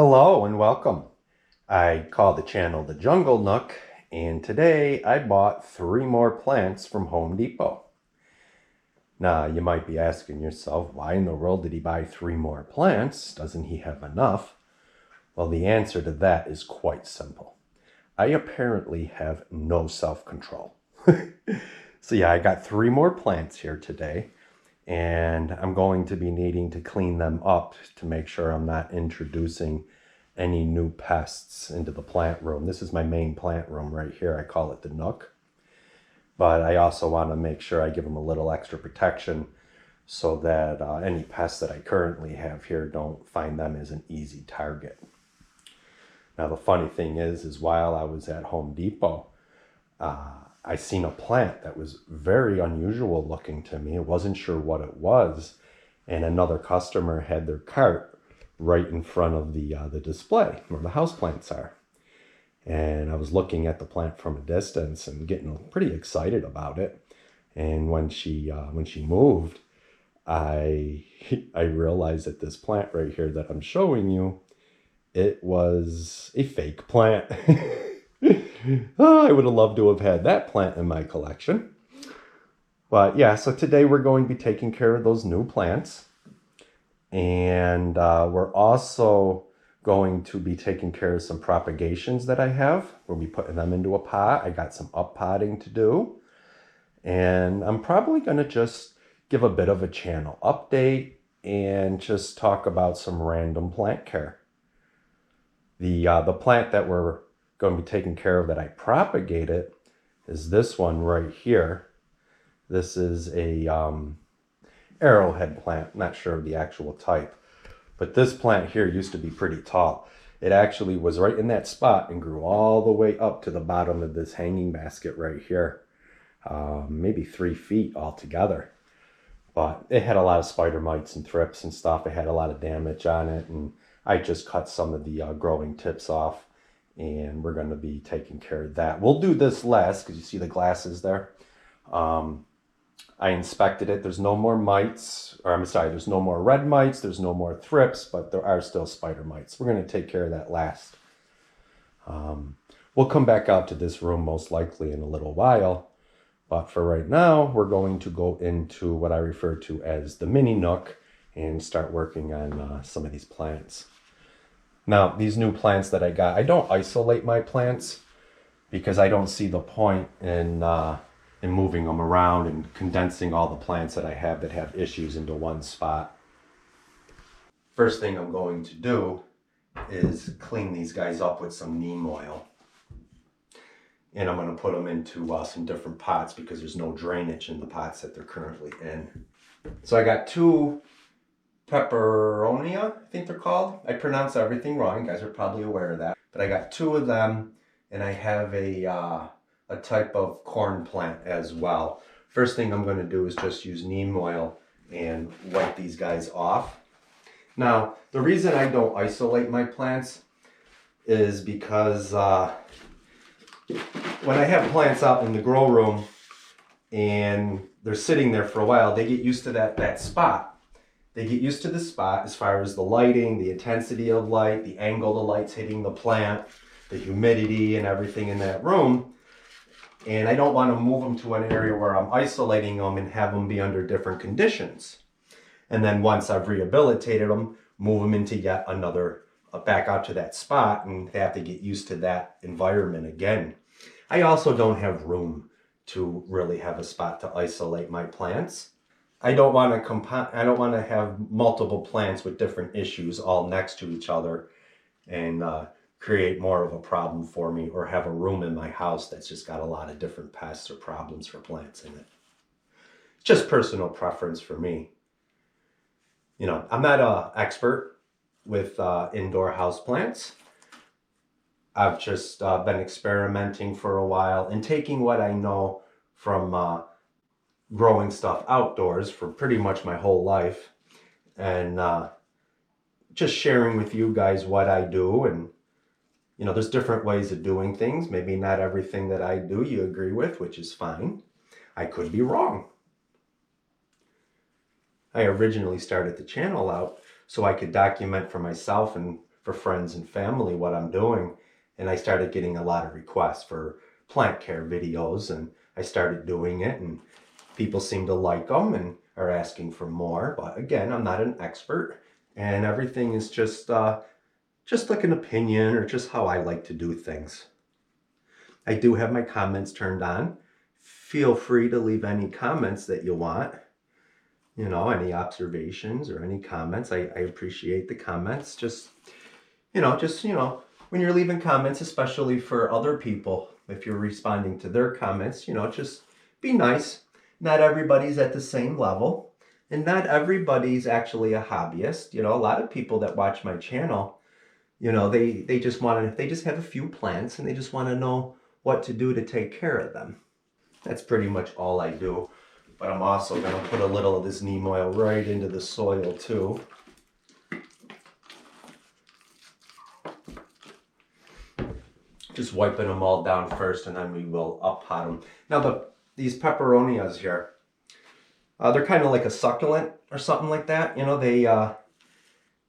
Hello and welcome. I call the channel the Jungle Nook, and today I bought 3 more plants from Home Depot. Now, you might be asking yourself, why in the world did he buy 3 more plants? Doesn't he have enough? Well, the answer to that is quite simple. I apparently have no self-control. So yeah, I got 3 more plants here today, and I'm going to be needing to clean them up to make sure I'm not introducing any new pests into the plant room. This is my main plant room right here. I call it the Nook. But I also want to make sure I give them a little extra protection so that any pests that I currently have here don't find them as an easy target. Now the funny thing is while I was at Home Depot, I seen a plant that was very unusual looking to me. I wasn't sure what it was, and another customer had their cart right in front of the display where the houseplants are. And I was looking at the plant from a distance and getting pretty excited about it. And when she moved, I realized that this plant right here that I'm showing you, it was a fake plant. Oh, I would have loved to have had that plant in my collection. But yeah, so today we're going to be taking care of those new plants. And we're also going to be taking care of some propagations that I have. We'll be putting them into a pot. I got some up potting to do. And I'm probably going to just give a bit of a channel update and just talk about some random plant care. The plant that we're going to be taking care of that I propagated is this one right here. This is a arrowhead plant, not sure of the actual type. But this plant here used to be pretty tall. It actually was right in that spot and grew all the way up to the bottom of this hanging basket right here. Maybe 3 feet altogether. But it had a lot of spider mites and thrips and stuff. It had a lot of damage on it, and I just cut some of the growing tips off, and we're going to be taking care of that. We'll do this last because you see the glasses there. I inspected it. There's no more mites, or I'm sorry, there's no more red mites, there's no more thrips, but there are still spider mites. We're going to take care of that last. We'll come back out to this room most likely in a little while, but for right now, we're going to go into what I refer to as the mini nook and start working on some of these plants. Now, these new plants that I got, I don't isolate my plants because I don't see the point in moving them around and condensing all the plants that I have that have issues into one spot. First thing I'm going to do is clean these guys up with some neem oil. And I'm going to put them into some different pots because there's no drainage in the pots that they're currently in. So I got 2 peperonia, I think they're called. I pronounce everything wrong. You guys are probably aware of that. But I got 2 of them, and I have a type of corn plant as well. First thing I'm going to do is just use neem oil and wipe these guys off. Now, the reason I don't isolate my plants is because when I have plants out in the grow room and they're sitting there for a while, they get used to that spot. They get used to the spot as far as the lighting, the intensity of light, the angle the light's hitting the plant, the humidity and everything in that room. And I don't want to move them to an area where I'm isolating them and have them be under different conditions. And then once I've rehabilitated them, move them into yet another, back out to that spot, and they have to get used to that environment again. I also don't have room to really have a spot to isolate my plants. I don't want to have multiple plants with different issues all next to each other and create more of a problem for me, or have a room in my house that's just got a lot of different pests or problems for plants in it. It's just personal preference for me. You know, I'm not an expert with indoor house plants. I've just been experimenting for a while and taking what I know from growing stuff outdoors for pretty much my whole life, and just sharing with you guys what I do. And you know, there's different ways of doing things. Maybe not everything that I do you agree with, which is fine. I could be wrong. I originally started the channel out so I could document for myself and for friends and family what I'm doing. And I started getting a lot of requests for plant care videos, and I started doing it, and people seem to like them and are asking for more. But again, I'm not an expert, and everything is just like an opinion or just how I like to do things. I do have my comments turned on. Feel free to leave any comments that you want. Any observations or any comments. I appreciate the comments. Just when you're leaving comments, especially for other people, if you're responding to their comments, just be nice. Not everybody's at the same level, and not everybody's actually a hobbyist. A lot of people that watch my channel, they just they just have a few plants and they just want to know what to do to take care of them. That's pretty much all I do. But I'm also going to put a little of this neem oil right into the soil too. Just wiping them all down first, and then we will up pot them. Now these peperonias here, they're kind of like a succulent or something like that.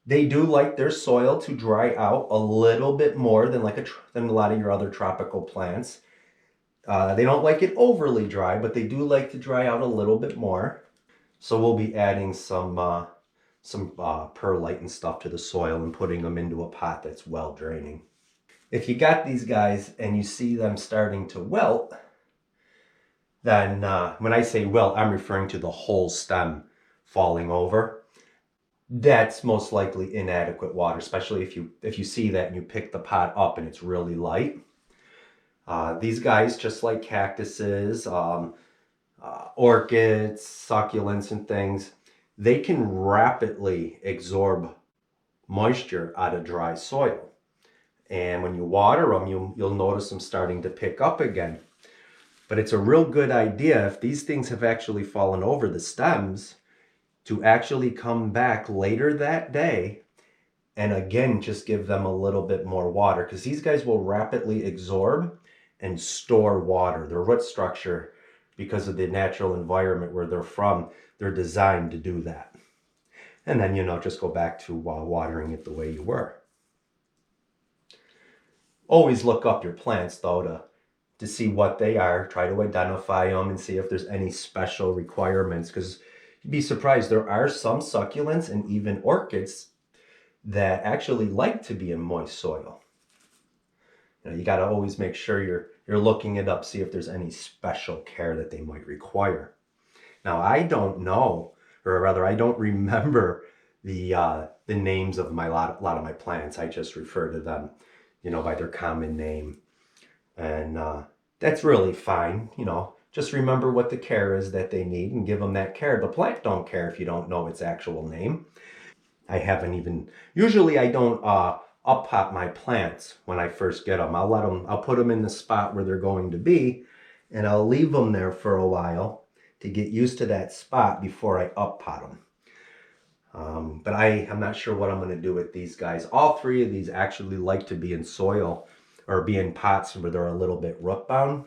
They do like their soil to dry out a little bit more than than a lot of your other tropical plants. They don't like it overly dry, but they do like to dry out a little bit more. So we'll be adding some perlite and stuff to the soil and putting them into a pot that's well draining. If you got these guys and you see them starting to wilt, then when I say wilt, I'm referring to the whole stem falling over. That's most likely inadequate water, especially if you see that and you pick the pot up and it's really light. These guys, just like cactuses, orchids, succulents, and things, they can rapidly absorb moisture out of dry soil. And when you water them, you'll notice them starting to pick up again. But it's a real good idea, if these things have actually fallen over the stems, to actually come back later that day and again just give them a little bit more water, because these guys will rapidly absorb and store water. Their root structure, because of the natural environment where they're from, they're designed to do that. And then, just go back to watering it the way you were. Always look up your plants, though, to see what they are. Try to identify them and see if there's any special requirements, because you'd be surprised. There are some succulents and even orchids that actually like to be in moist soil. You got to always make sure you're looking it up, see if there's any special care that they might require. Now, I don't know, or rather, I don't remember the names of a lot of my plants. I just refer to them, by their common name, and that's really fine. Just remember what the care is that they need and give them that care. The plant don't care if you don't know its actual name. Usually I don't up pot my plants when I first get them. I'll put them in the spot where they're going to be, and I'll leave them there for a while to get used to that spot before I up pot them. But I'm not sure what I'm going to do with these guys. All three of these actually like to be in soil or be in pots where they're a little bit root bound.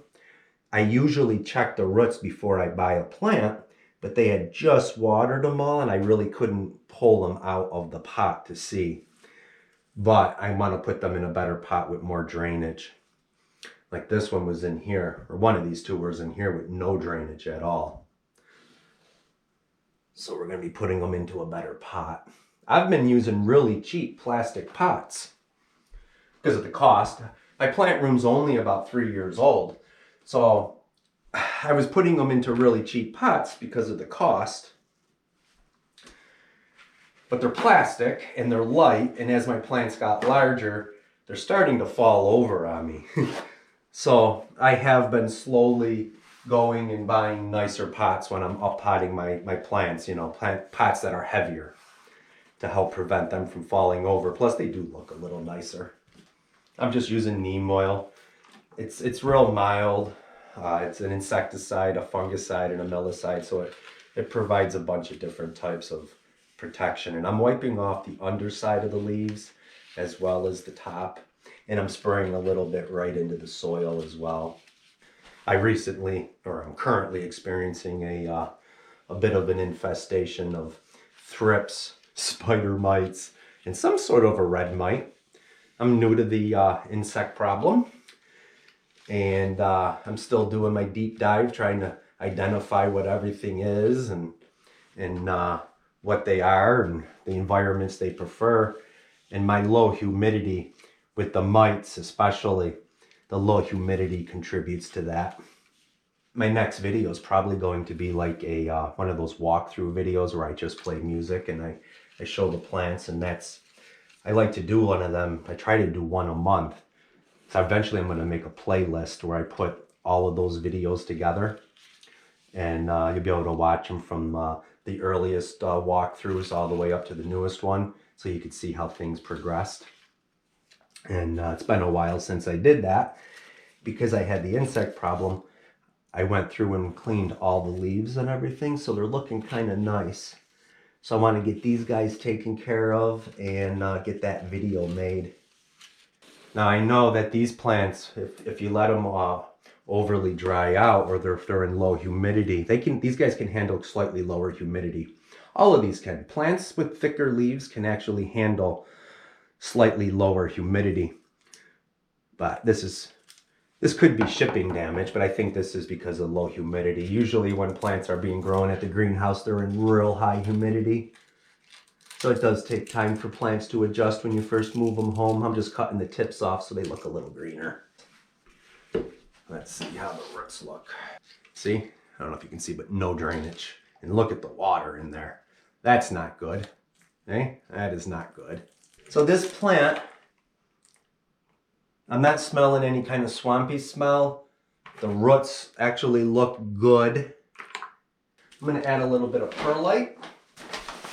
I usually check the roots before I buy a plant, but they had just watered them all and I really couldn't pull them out of the pot to see. But I want to put them in a better pot with more drainage. Like this one was in here, or one of these two was in here with no drainage at all. So we're going to be putting them into a better pot. I've been using really cheap plastic pots because of the cost. My plant room's only about 3 years old. So I was putting them into really cheap pots because of the cost. But they're plastic and they're light, and as my plants got larger, they're starting to fall over on me. So I have been slowly going and buying nicer pots when I'm up potting my plants, pots that are heavier to help prevent them from falling over. Plus they do look a little nicer. I'm just using neem oil. It's real mild. It's an insecticide, a fungicide, and a milicide, so it provides a bunch of different types of protection. And I'm wiping off the underside of the leaves as well as the top, and I'm spraying a little bit right into the soil as well. I'm currently experiencing a bit of an infestation of thrips, spider mites, and some sort of a red mite. I'm new to the insect problem, and I'm still doing my deep dive, trying to identify what everything is and what they are and the environments they prefer. And my low humidity with the mites, especially the low humidity, contributes to that. My next video is probably going to be like a one of those walkthrough videos where I just play music and I show the plants, and I like to do one of them. I try to do one a month. So eventually I'm going to make a playlist where I put all of those videos together, and you'll be able to watch them from the earliest walkthroughs all the way up to the newest one, so you can see how things progressed. And it's been a while since I did that because I had the insect problem. I went through and cleaned all the leaves and everything, so they're looking kind of nice. So I want to get these guys taken care of and get that video made. Now I know that these plants, if you let them overly dry out, or if they're in low humidity, these guys can handle slightly lower humidity. All of these can. Plants with thicker leaves can actually handle slightly lower humidity. But this could be shipping damage, but I think this is because of low humidity. Usually when plants are being grown at the greenhouse, they're in real high humidity. So it does take time for plants to adjust when you first move them home. I'm just cutting the tips off so they look a little greener. Let's see how the roots look. See? I don't know if you can see, but no drainage. And look at the water in there. That's not good. Okay? That is not good. So this plant, I'm not smelling any kind of swampy smell. The roots actually look good. I'm going to add a little bit of perlite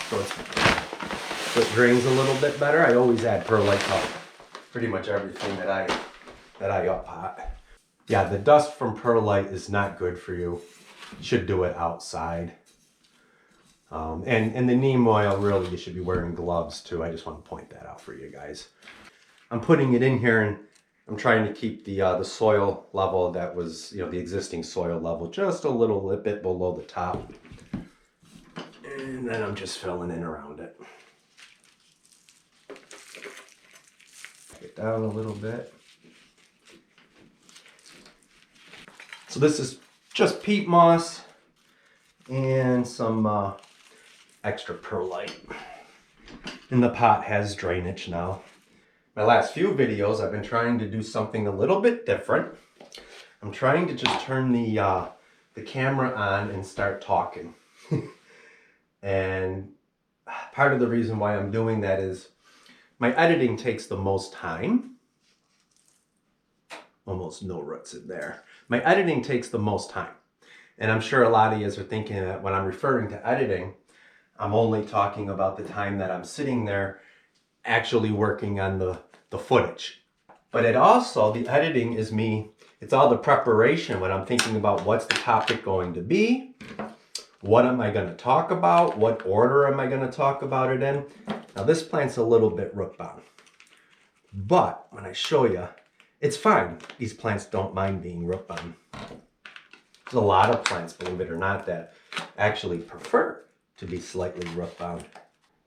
so it drains a little bit better. I always add perlite to pretty much everything that I up pot. Yeah, the dust from perlite is not good for you. You should do it outside. And the neem oil, really, you should be wearing gloves too. I just want to point that out for you guys. I'm putting it in here, and I'm trying to keep the soil level that was, the existing soil level just a little bit below the top. And then I'm just filling in around it. Get down a little bit. So this is just peat moss and some extra perlite. And the pot has drainage now. My last few videos, I've been trying to do something a little bit different. I'm trying to just turn the camera on and start talking. And part of the reason why I'm doing that is my editing takes the most time. Almost no roots in there. My editing takes the most time. And I'm sure a lot of you are thinking that when I'm referring to editing, I'm only talking about the time that I'm sitting there actually working on the footage. But the editing is me, it's all the preparation when I'm thinking about what's the topic going to be, what am I going to talk about, what order am I going to talk about it in. Now this plant's a little bit root bound, but when I show you, it's fine. These plants don't mind being root bound. There's a lot of plants, believe it or not, that actually prefer to be slightly root bound.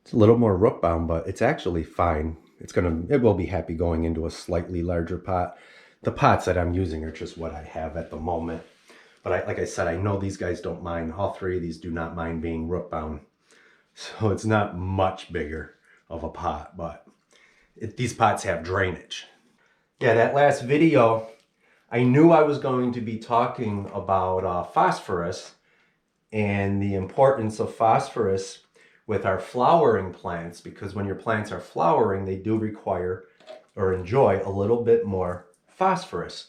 It's a little more root bound, but it's actually fine. It will be happy going into a slightly larger pot. The pots that I'm using are just what I have at the moment. But like I said, I know these guys don't mind. All three of these do not mind being root bound. So it's not much bigger of a pot, but these pots have drainage. Yeah, that last video, I knew I was going to be talking about phosphorus and the importance of phosphorus with our flowering plants, because when your plants are flowering, they do require or enjoy a little bit more phosphorus,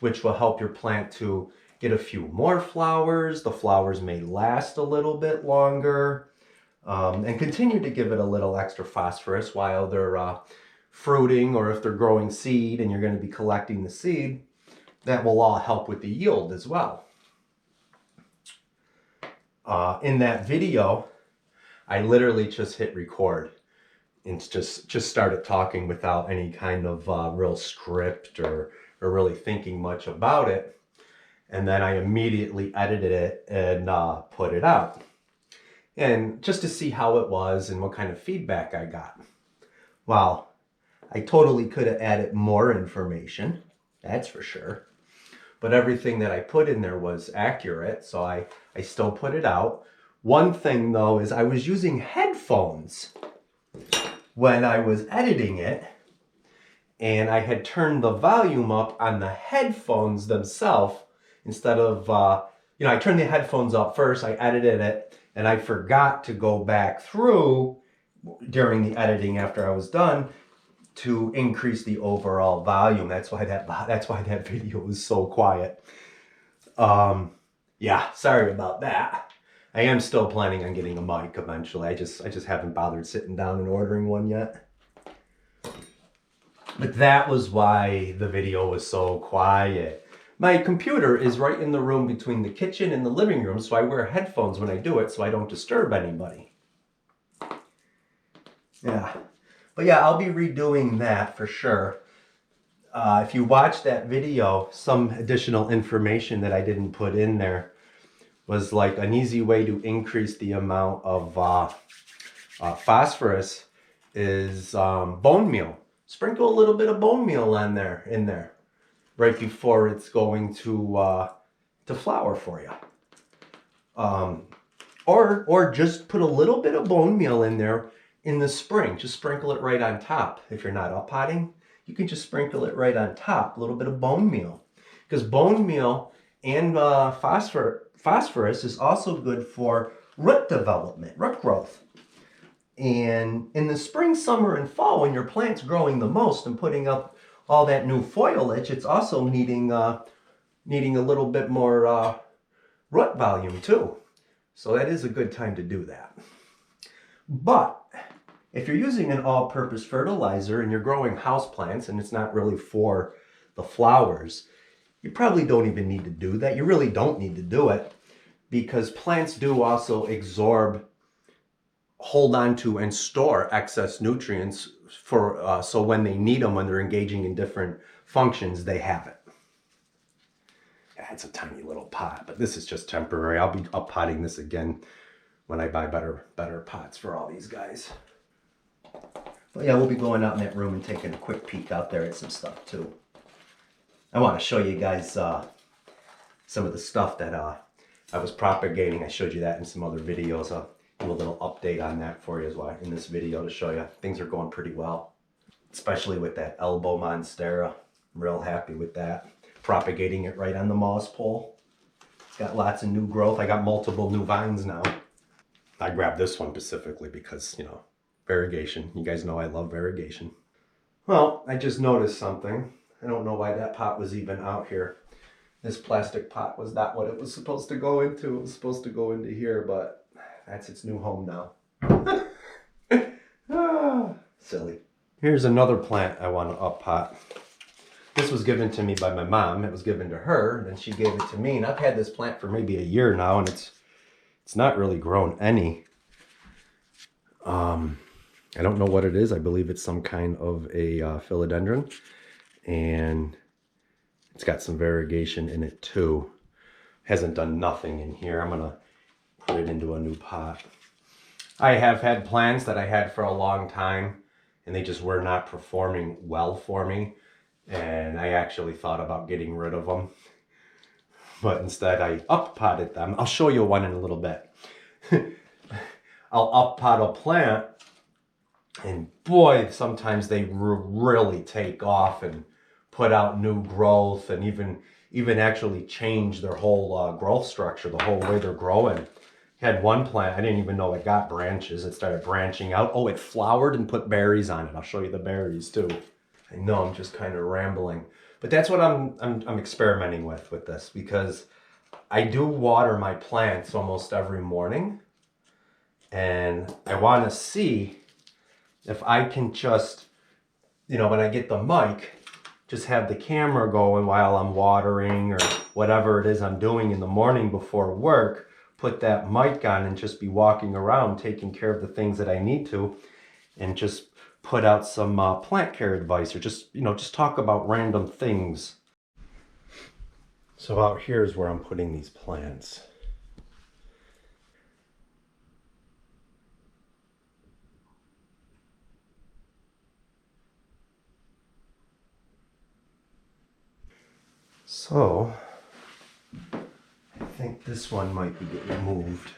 which will help your plant to get a few more flowers. The flowers may last a little bit longer, and continue to give it a little extra phosphorus while they're fruiting, or if they're growing seed and you're going to be collecting the seed. That will all help with the yield as well. In that video, I literally just hit record and just started talking without any kind of real script or really thinking much about it. And then I immediately edited it and put it out. And just to see how it was and what kind of feedback I got. Well, I totally could have added more information, that's for sure. But everything that I put in there was accurate, so I still put it out. One thing though is I was using headphones when I was editing it, and I had turned the volume up on the headphones themselves instead of, I turned the headphones up first, I edited it, and I forgot to go back through during the editing after I was done to increase the overall volume. That's why that video was so quiet. Yeah, sorry about that. I am still planning on getting a mic eventually. I just haven't bothered sitting down and ordering one yet. But that was why the video was so quiet. My computer is right in the room between the kitchen and the living room, so I wear headphones when I do it so I don't disturb anybody. Yeah. But yeah, I'll be redoing that for sure. If you watch that video, some additional information that I didn't put in there was like an easy way to increase the amount of phosphorus is bone meal. Sprinkle a little bit of bone meal in there, right before it's going to flour for you. Or just put a little bit of bone meal in there in the spring. Just sprinkle it right on top. If you're not up potting, you can just sprinkle it right on top. A little bit of bone meal, because bone meal and phosphorus is also good for root development, root growth. And in the spring, summer, and fall, when your plant's growing the most and putting up all that new foliage, it's also needing a little bit more root volume too. So that is a good time to do that. But if you're using an all-purpose fertilizer and you're growing houseplants and it's not really for the flowers, you probably don't even need to do that. You really don't need to do it, because plants do also absorb, hold on to, and store excess nutrients for so when they need them, when they're engaging in different functions, they have it. Yeah, it's a tiny little pot, but this is just temporary. I'll be up potting this again when I buy better pots for all these guys. But yeah, we'll be going out in that room and taking a quick peek out there at some stuff too. I want to show you guys some of the stuff that I was propagating. I showed you that in some other videos. I'll do a little update on that for you as well in this video to show you things are going pretty well, especially with that elbow monstera. I'm real happy with that. Propagating it right on the moss pole. It's got lots of new growth. I got multiple new vines now. I grabbed this one specifically because, variegation. You guys know I love variegation. Well, I just noticed something. I don't know why that pot was even out here. This plastic pot was not what it was supposed to go into. It was supposed to go into here, but that's its new home now. Silly. Here's another plant I want to up pot. This was given to me by my mom. It was given to her, and then she gave it to me. And I've had this plant for maybe a year now, and it's not really grown any. I don't know what it is. I believe it's some kind of a philodendron, and it's got some variegation in it too. Hasn't done nothing in here. I'm gonna put it into a new pot. I have had plants that I had for a long time, and they just were not performing well for me, and I actually thought about getting rid of them, but instead I up potted them. I'll show you one in a little bit. I'll up pot a plant, and boy, sometimes they really take off and put out new growth, and even actually change their whole growth structure, the whole way they're growing. Had one plant, I didn't even know it got branches. It started branching out. Oh, it flowered and put berries on it. I'll show you the berries too. I know I'm just kind of rambling, but that's what I'm experimenting with this, because I do water my plants almost every morning, and I want to see if I can just, when I get the mic, just have the camera going while I'm watering or whatever it is I'm doing in the morning before work, put that mic on and just be walking around taking care of the things that I need to, and just put out some plant care advice, or just talk about random things. So out here is where I'm putting these plants. So I think this one might be getting moved.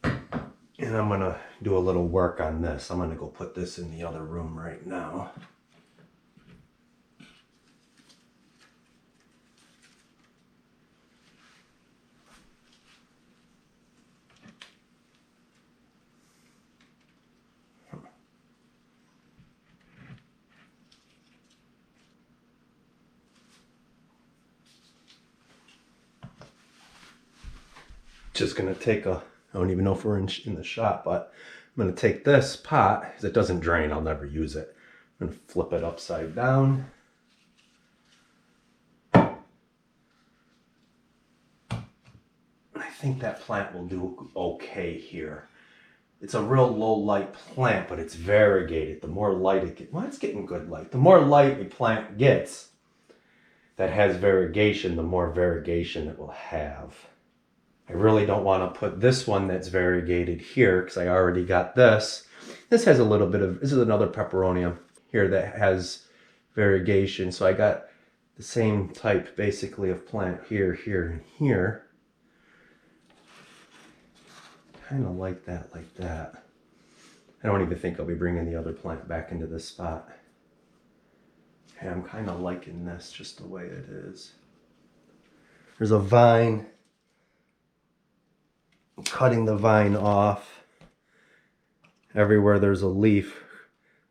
And I'm going to do a little work on this. I'm going to go put this in the other room right now. Just going to take I don't even know if we're in the shop, but I'm going to take this pot, because it doesn't drain, I'll never use it. I'm going to flip it upside down. I think that plant will do okay here. It's a real low light plant, but it's variegated. The more light it gets, well, it's getting good light. The more light a plant gets that has variegation, the more variegation it will have. I really don't want to put this one that's variegated here because I already got this. This has a little bit of, this is another peperonium here that has variegation. So I got the same type basically of plant here, here, and here. Kind of like that, like that. I don't even think I'll be bringing the other plant back into this spot. And I'm kind of liking this just the way it is. There's a vine. Cutting the vine off. Everywhere there's a leaf,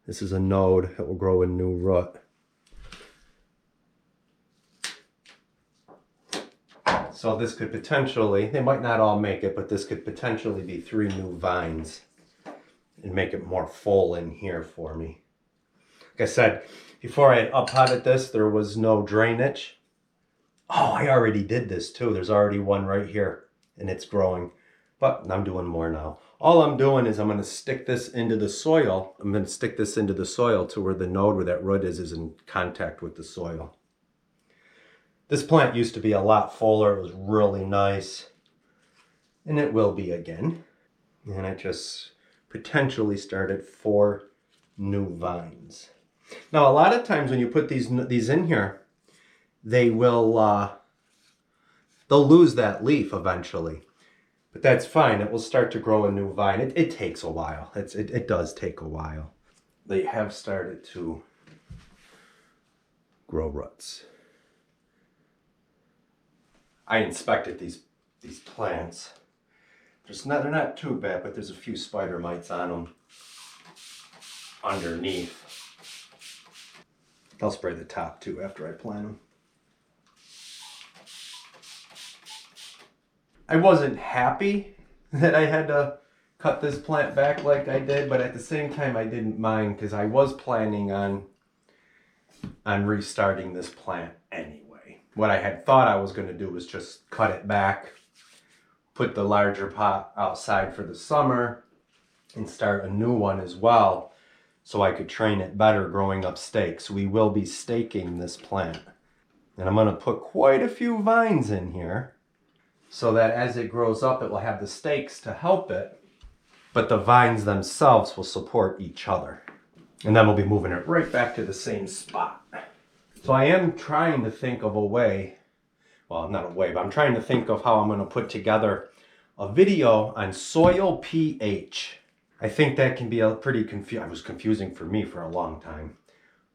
this is a node that will grow a new root. So this could potentially, they might not all make it, but this could potentially be 3 new vines and make it more full in here for me. Like I said, before I had up-potted this, there was no drainage. Oh, I already did this too. There's already one right here and it's growing. But I'm doing more now. All I'm doing is I'm going to stick this into the soil. I'm going to stick this into the soil to where the node where that root is in contact with the soil. This plant used to be a lot fuller. It was really nice. And it will be again. And I just potentially started 4 new vines. Now a lot of times when you put these in here, they will they'll lose that leaf eventually. But that's fine. It will start to grow a new vine. It takes a while. It does take a while. They have started to grow roots. I inspected these plants. They're not too bad, but there's a few spider mites on them underneath. I'll spray the top too after I plant them. I wasn't happy that I had to cut this plant back like I did, but at the same time I didn't mind because I was planning on restarting this plant anyway. What I had thought I was going to do was just cut it back, put the larger pot outside for the summer, and start a new one as well so I could train it better growing up stakes. We will be staking this plant. And I'm going to put quite a few vines in here, so that as it grows up, it will have the stakes to help it, but the vines themselves will support each other. And then we'll be moving it right back to the same spot. So I am trying to think of a way, well, not a way, but I'm trying to think of how I'm going to put together a video on soil pH. I think that can be a pretty confusing for me for a long time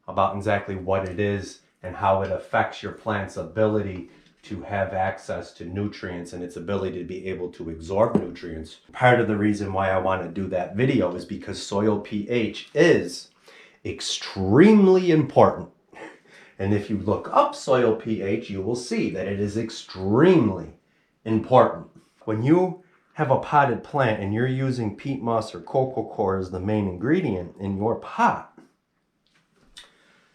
about exactly what it is and how it affects your plant's ability to have access to nutrients and its ability to be able to absorb nutrients. Part of the reason why I want to do that video is because soil pH is extremely important. And if you look up soil pH, you will see that it is extremely important. When you have a potted plant and you're using peat moss or coco coir as the main ingredient in your pot,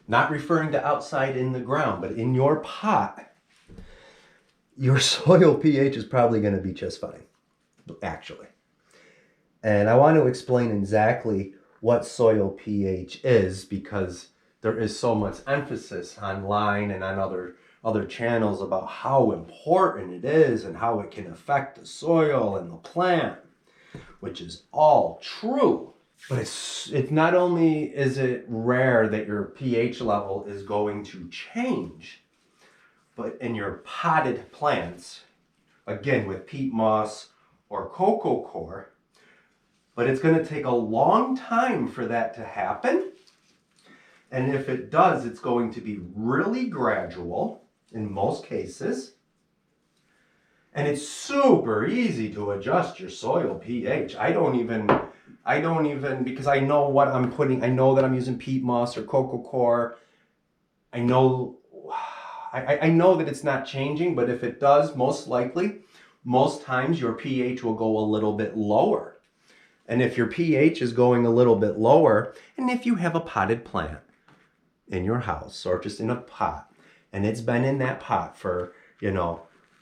not referring to outside in the ground, but in your pot, your soil pH is probably going to be just fine, actually. And I want to explain exactly what soil pH is because there is so much emphasis online and on other channels about how important it is and how it can affect the soil and the plant, which is all true. But it's not only is it rare that your pH level is going to change, but in your potted plants, again with peat moss or coco coir, but it's going to take a long time for that to happen. And if it does, it's going to be really gradual in most cases. And it's super easy to adjust your soil pH. I don't even, because I know what I'm putting, I know that I'm using peat moss or coco coir. I know that it's not changing, but if it does, most likely, most times your pH will go a little bit lower. And if your pH is going a little bit lower, and if you have a potted plant in your house or just in a pot, and it's been in that pot for,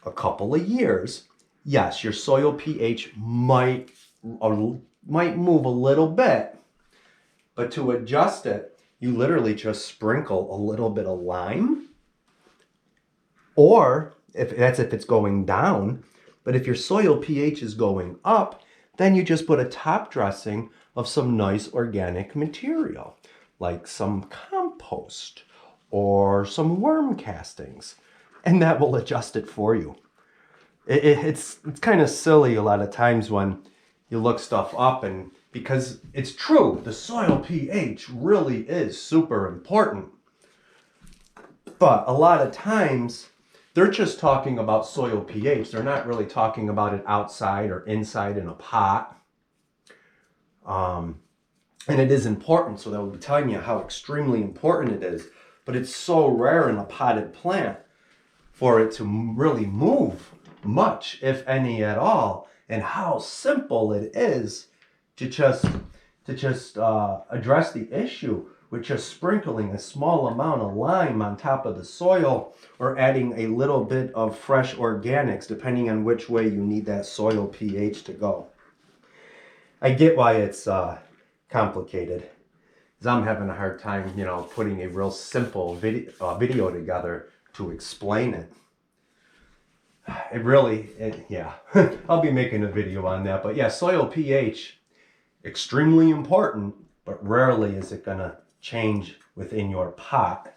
a couple of years, yes, your soil pH might move a little bit, but to adjust it, you literally just sprinkle a little bit of lime, or if it's going down. But if your soil pH is going up, then you just put a top dressing of some nice organic material, like some compost or some worm castings, and that will adjust it for you. It's kind of silly a lot of times when you look stuff up, and because it's true, the soil pH really is super important. But a lot of times they're just talking about soil pH. They're not really talking about it outside or inside in a pot. And it is important, so they'll be telling you how extremely important it is. But it's so rare in a potted plant for it to really move much, if any at all, and how simple it is to just address the issue with just sprinkling a small amount of lime on top of the soil, or adding a little bit of fresh organics, depending on which way you need that soil pH to go. I get why it's complicated, because I'm having a hard time, putting a real simple video together to explain it. Yeah, I'll be making a video on that. But yeah, soil pH, extremely important, but rarely is it gonna change within your pot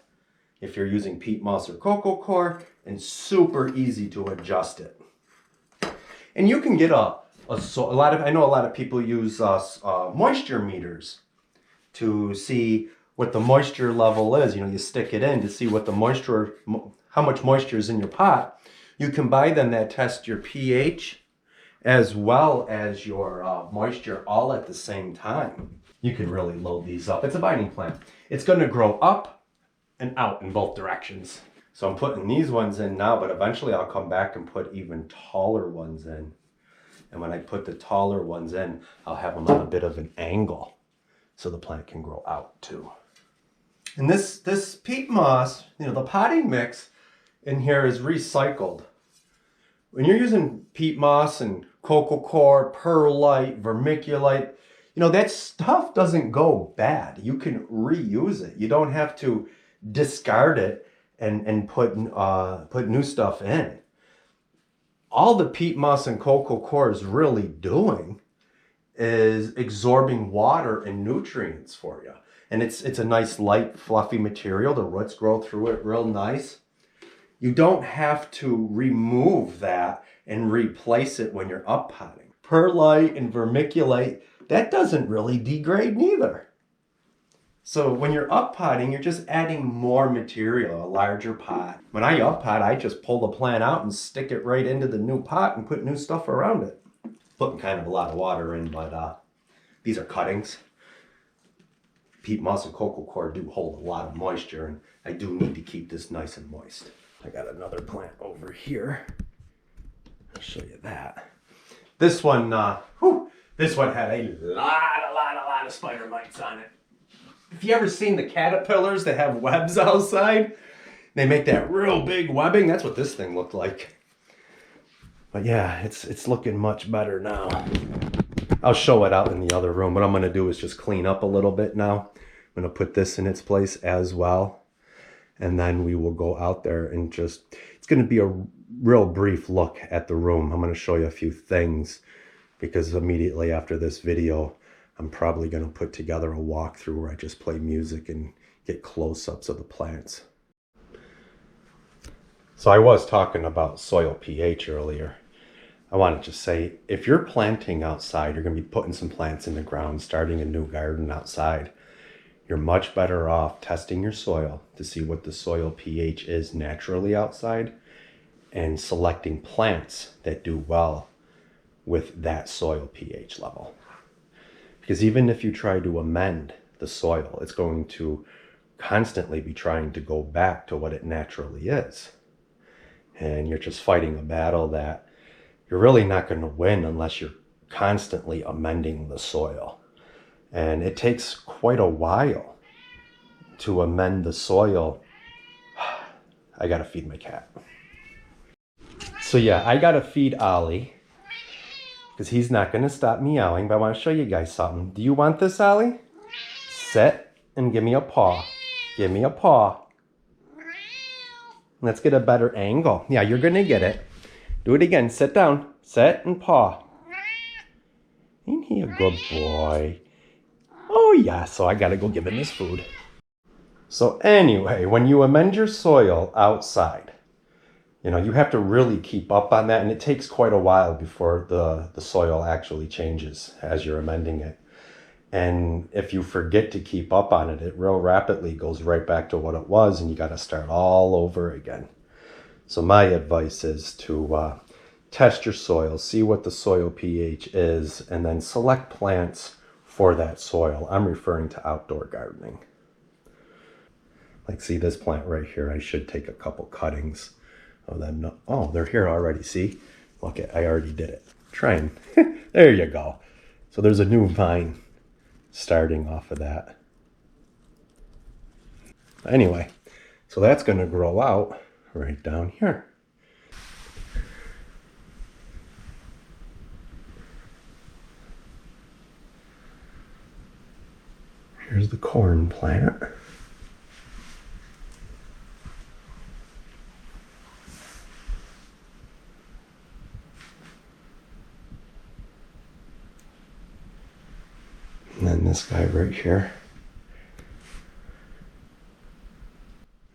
if you're using peat moss or coco coir, and super easy to adjust it. And you can get I know a lot of people use moisture meters to see what the moisture level is. You stick it in to see what how much moisture is in your pot. You can buy them that test your pH as well as your moisture all at the same time. You can really load these up. It's a vining plant. It's going to grow up and out in both directions. So I'm putting these ones in now, but eventually I'll come back and put even taller ones in. And when I put the taller ones in, I'll have them on a bit of an angle so the plant can grow out too. And this peat moss, the potting mix in here is recycled. When you're using peat moss and coco coir, perlite, vermiculite, that stuff doesn't go bad. You can reuse it. You don't have to discard it and put new stuff in. All the peat moss and coco coir is really doing is absorbing water and nutrients for you. And it's a nice light fluffy material. The roots grow through it real nice. You don't have to remove that and replace it when you're up potting. Perlite and vermiculite, that doesn't really degrade neither. So when you're up potting, you're just adding more material, a larger pot. When I up pot, I just pull the plant out and stick it right into the new pot and put new stuff around it. Putting kind of a lot of water in, but these are cuttings. Peat moss and coco coir do hold a lot of moisture, and I do need to keep this nice and moist. I got another plant over here. I'll show you that. This one, this one had a lot of spider mites on it. If you ever seen the caterpillars that have webs outside, they make that real big webbing. That's what this thing looked like. But yeah, it's looking much better now. I'll show it out in the other room. What I'm gonna do is just clean up a little bit now. I'm gonna put this in its place as well. And then we will go out there and it's going to be a real brief look at the room. I'm going to show you a few things because immediately after this video, I'm probably going to put together a walkthrough where I just play music and get close-ups of the plants. So I was talking about soil pH earlier. I want to just say, if you're planting outside, you're going to be putting some plants in the ground, starting a new garden outside. You're much better off testing your soil to see what the soil pH is naturally outside and selecting plants that do well with that soil pH level. Because even if you try to amend the soil, it's going to constantly be trying to go back to what it naturally is. And you're just fighting a battle that you're really not going to win unless you're constantly amending the soil. And it takes quite a while to amend the soil. I gotta feed my cat. So yeah, I gotta feed Ollie because he's not gonna stop meowing, but I want to show you guys something. Do you want this, Ollie? Sit and give me a paw. Give me a paw. Let's get a better angle. Yeah, you're gonna get it. Do it again. Sit down. Sit and paw. Ain't he a good boy? Oh yeah, so I gotta go give him his food. So anyway, when you amend your soil outside, you have to really keep up on that, and it takes quite a while before the soil actually changes as you're amending it. And if you forget to keep up on it, it real rapidly goes right back to what it was, and you got to start all over again. So my advice is to test your soil, see what the soil pH is, and then select plants for that soil. I'm referring to outdoor gardening. Like, see this plant right here? I should take a couple cuttings of them. Oh, they're here already. See? Look, I already did it. Trying. There you go. So there's a new vine starting off of that. Anyway, so that's going to grow out right down here. Here's the corn plant. And then this guy right here.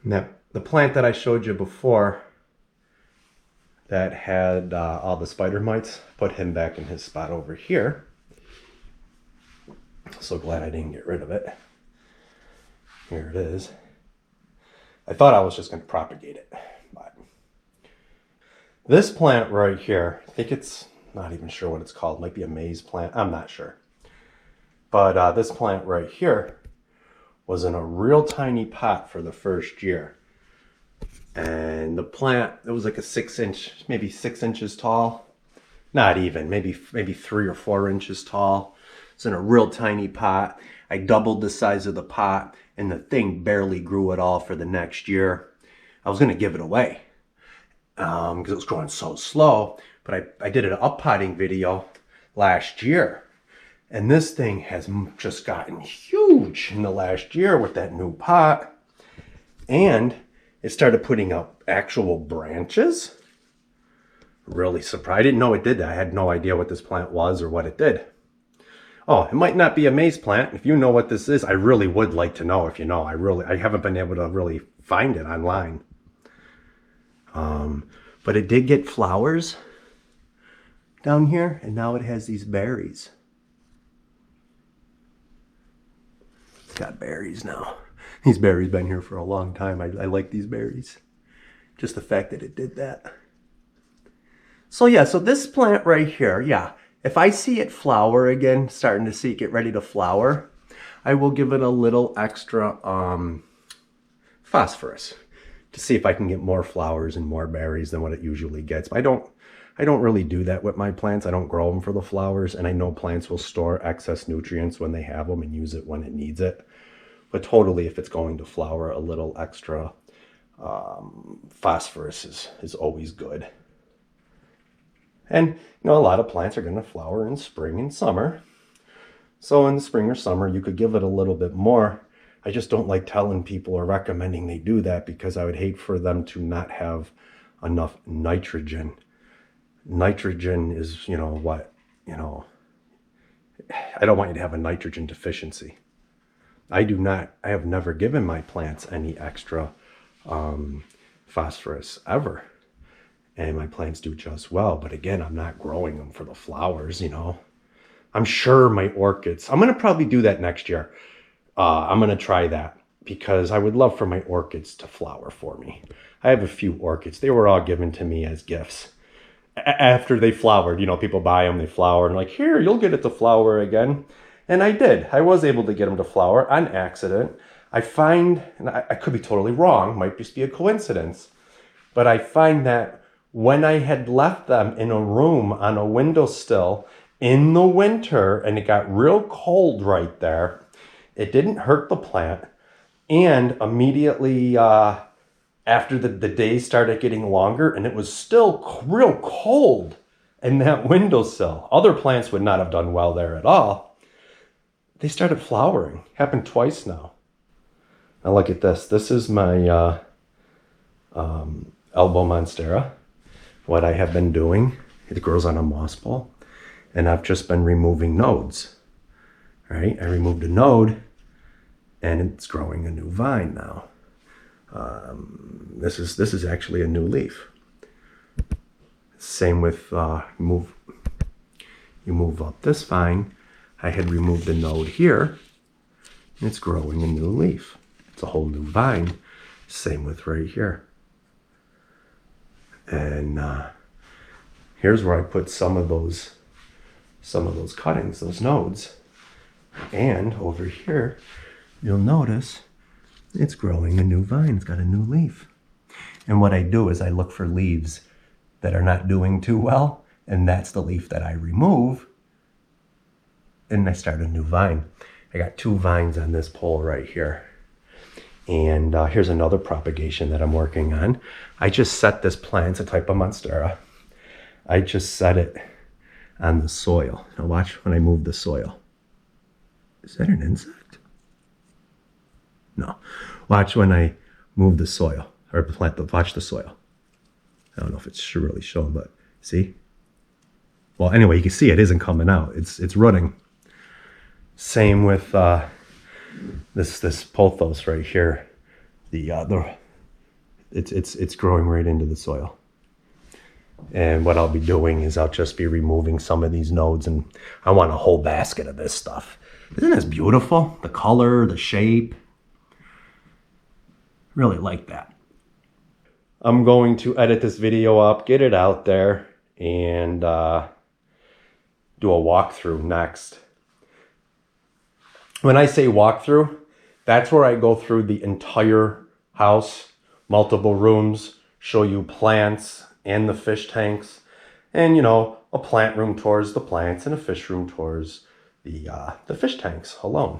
Now, the plant that I showed you before that had all the spider mites, put him back in his spot over here. So glad I didn't get rid of it. Here it is. I thought I was just going to propagate it, but this plant right here, I think it's not even sure what it's called. It might be a maize plant. I'm not sure. But this plant right here was in a real tiny pot for the first year. And the plant, it was like a 6-inch, maybe 6 inches tall. Not even, maybe 3 or 4 inches tall. It's in a real tiny pot. I doubled the size of the pot, and the thing barely grew at all for the next year. I was going to give it away because it was growing so slow. But I did an up-potting video last year. And this thing has just gotten huge in the last year with that new pot. And it started putting out actual branches. Really surprised. I didn't know it did that. I had no idea what this plant was or what it did. Oh, it might not be a maize plant. If you know what this is, I really would like to know if you know. I haven't been able to really find it online. But it did get flowers down here, and now it has these berries. It's got berries now. These berries been here for a long time. I like these berries. Just the fact that it did that. So yeah, so this plant right here, yeah. If I see it flower again, starting to see it get ready to flower, I will give it a little extra phosphorus to see if I can get more flowers and more berries than what it usually gets. But I don't really do that with my plants. I don't grow them for the flowers, and I know plants will store excess nutrients when they have them and use it when it needs it. But totally, if it's going to flower, a little extra phosphorus is always good. And a lot of plants are going to flower in spring and summer. So in the spring or summer, you could give it a little bit more. I just don't like telling people or recommending they do that because I would hate for them to not have enough nitrogen. Nitrogen is, I don't want you to have a nitrogen deficiency. I have never given my plants any extra phosphorus ever. And my plants do just well. But again, I'm not growing them for the flowers, you know. I'm sure my orchids, I'm going to probably do that next year. I'm going to try that because I would love for my orchids to flower for me. I have a few orchids. They were all given to me as gifts. After they flowered, you know, people buy them, they flower, and like, here, you'll get it to flower again. And I did. I was able to get them to flower on accident. I find, and I could be totally wrong, might just be a coincidence, but I find that when I had left them in a room on a windowsill in the winter and it got real cold right there, it didn't hurt the plant. And immediately after the days started getting longer and it was still real cold in that windowsill, other plants would not have done well there at all. They started flowering. Happened twice now. Now look at this. This is my elbow monstera. What I have been doing, it grows on a moss ball, and I've just been removing nodes. All right, I removed a node, and it's growing a new vine now. This is actually a new leaf. Same with you move up this vine. I had removed a node here, and it's growing a new leaf. It's a whole new vine. Same with right here. And here's where I put some of those cuttings, those nodes. And over here, you'll notice it's growing a new vine. It's got a new leaf. And what I do is I look for leaves that are not doing too well, and that's the leaf that I remove, and I start a new vine. I got 2 vines on this pole right here. And here's another propagation that I'm working on. I just set this plant, it's a type of monstera. I just set it on the soil. Now watch when I move the soil. Is that an insect? No. Watch when I move the soil, or watch the soil. I don't know if it's really showing, but see? Well, anyway, you can see it isn't coming out. It's rooting. Same with this pothos right here. It's growing right into the soil. And what I'll be doing is I'll just be removing some of these nodes, and I want a whole basket of this stuff. Isn't this beautiful? The color, the shape. Really like that. I'm going to edit this video up, get it out there, and do a walkthrough next. When I say walkthrough, that's where I go through the entire house, multiple rooms, show you plants and the fish tanks, and, you know, a plant room tours the plants and a fish room tours the fish tanks alone.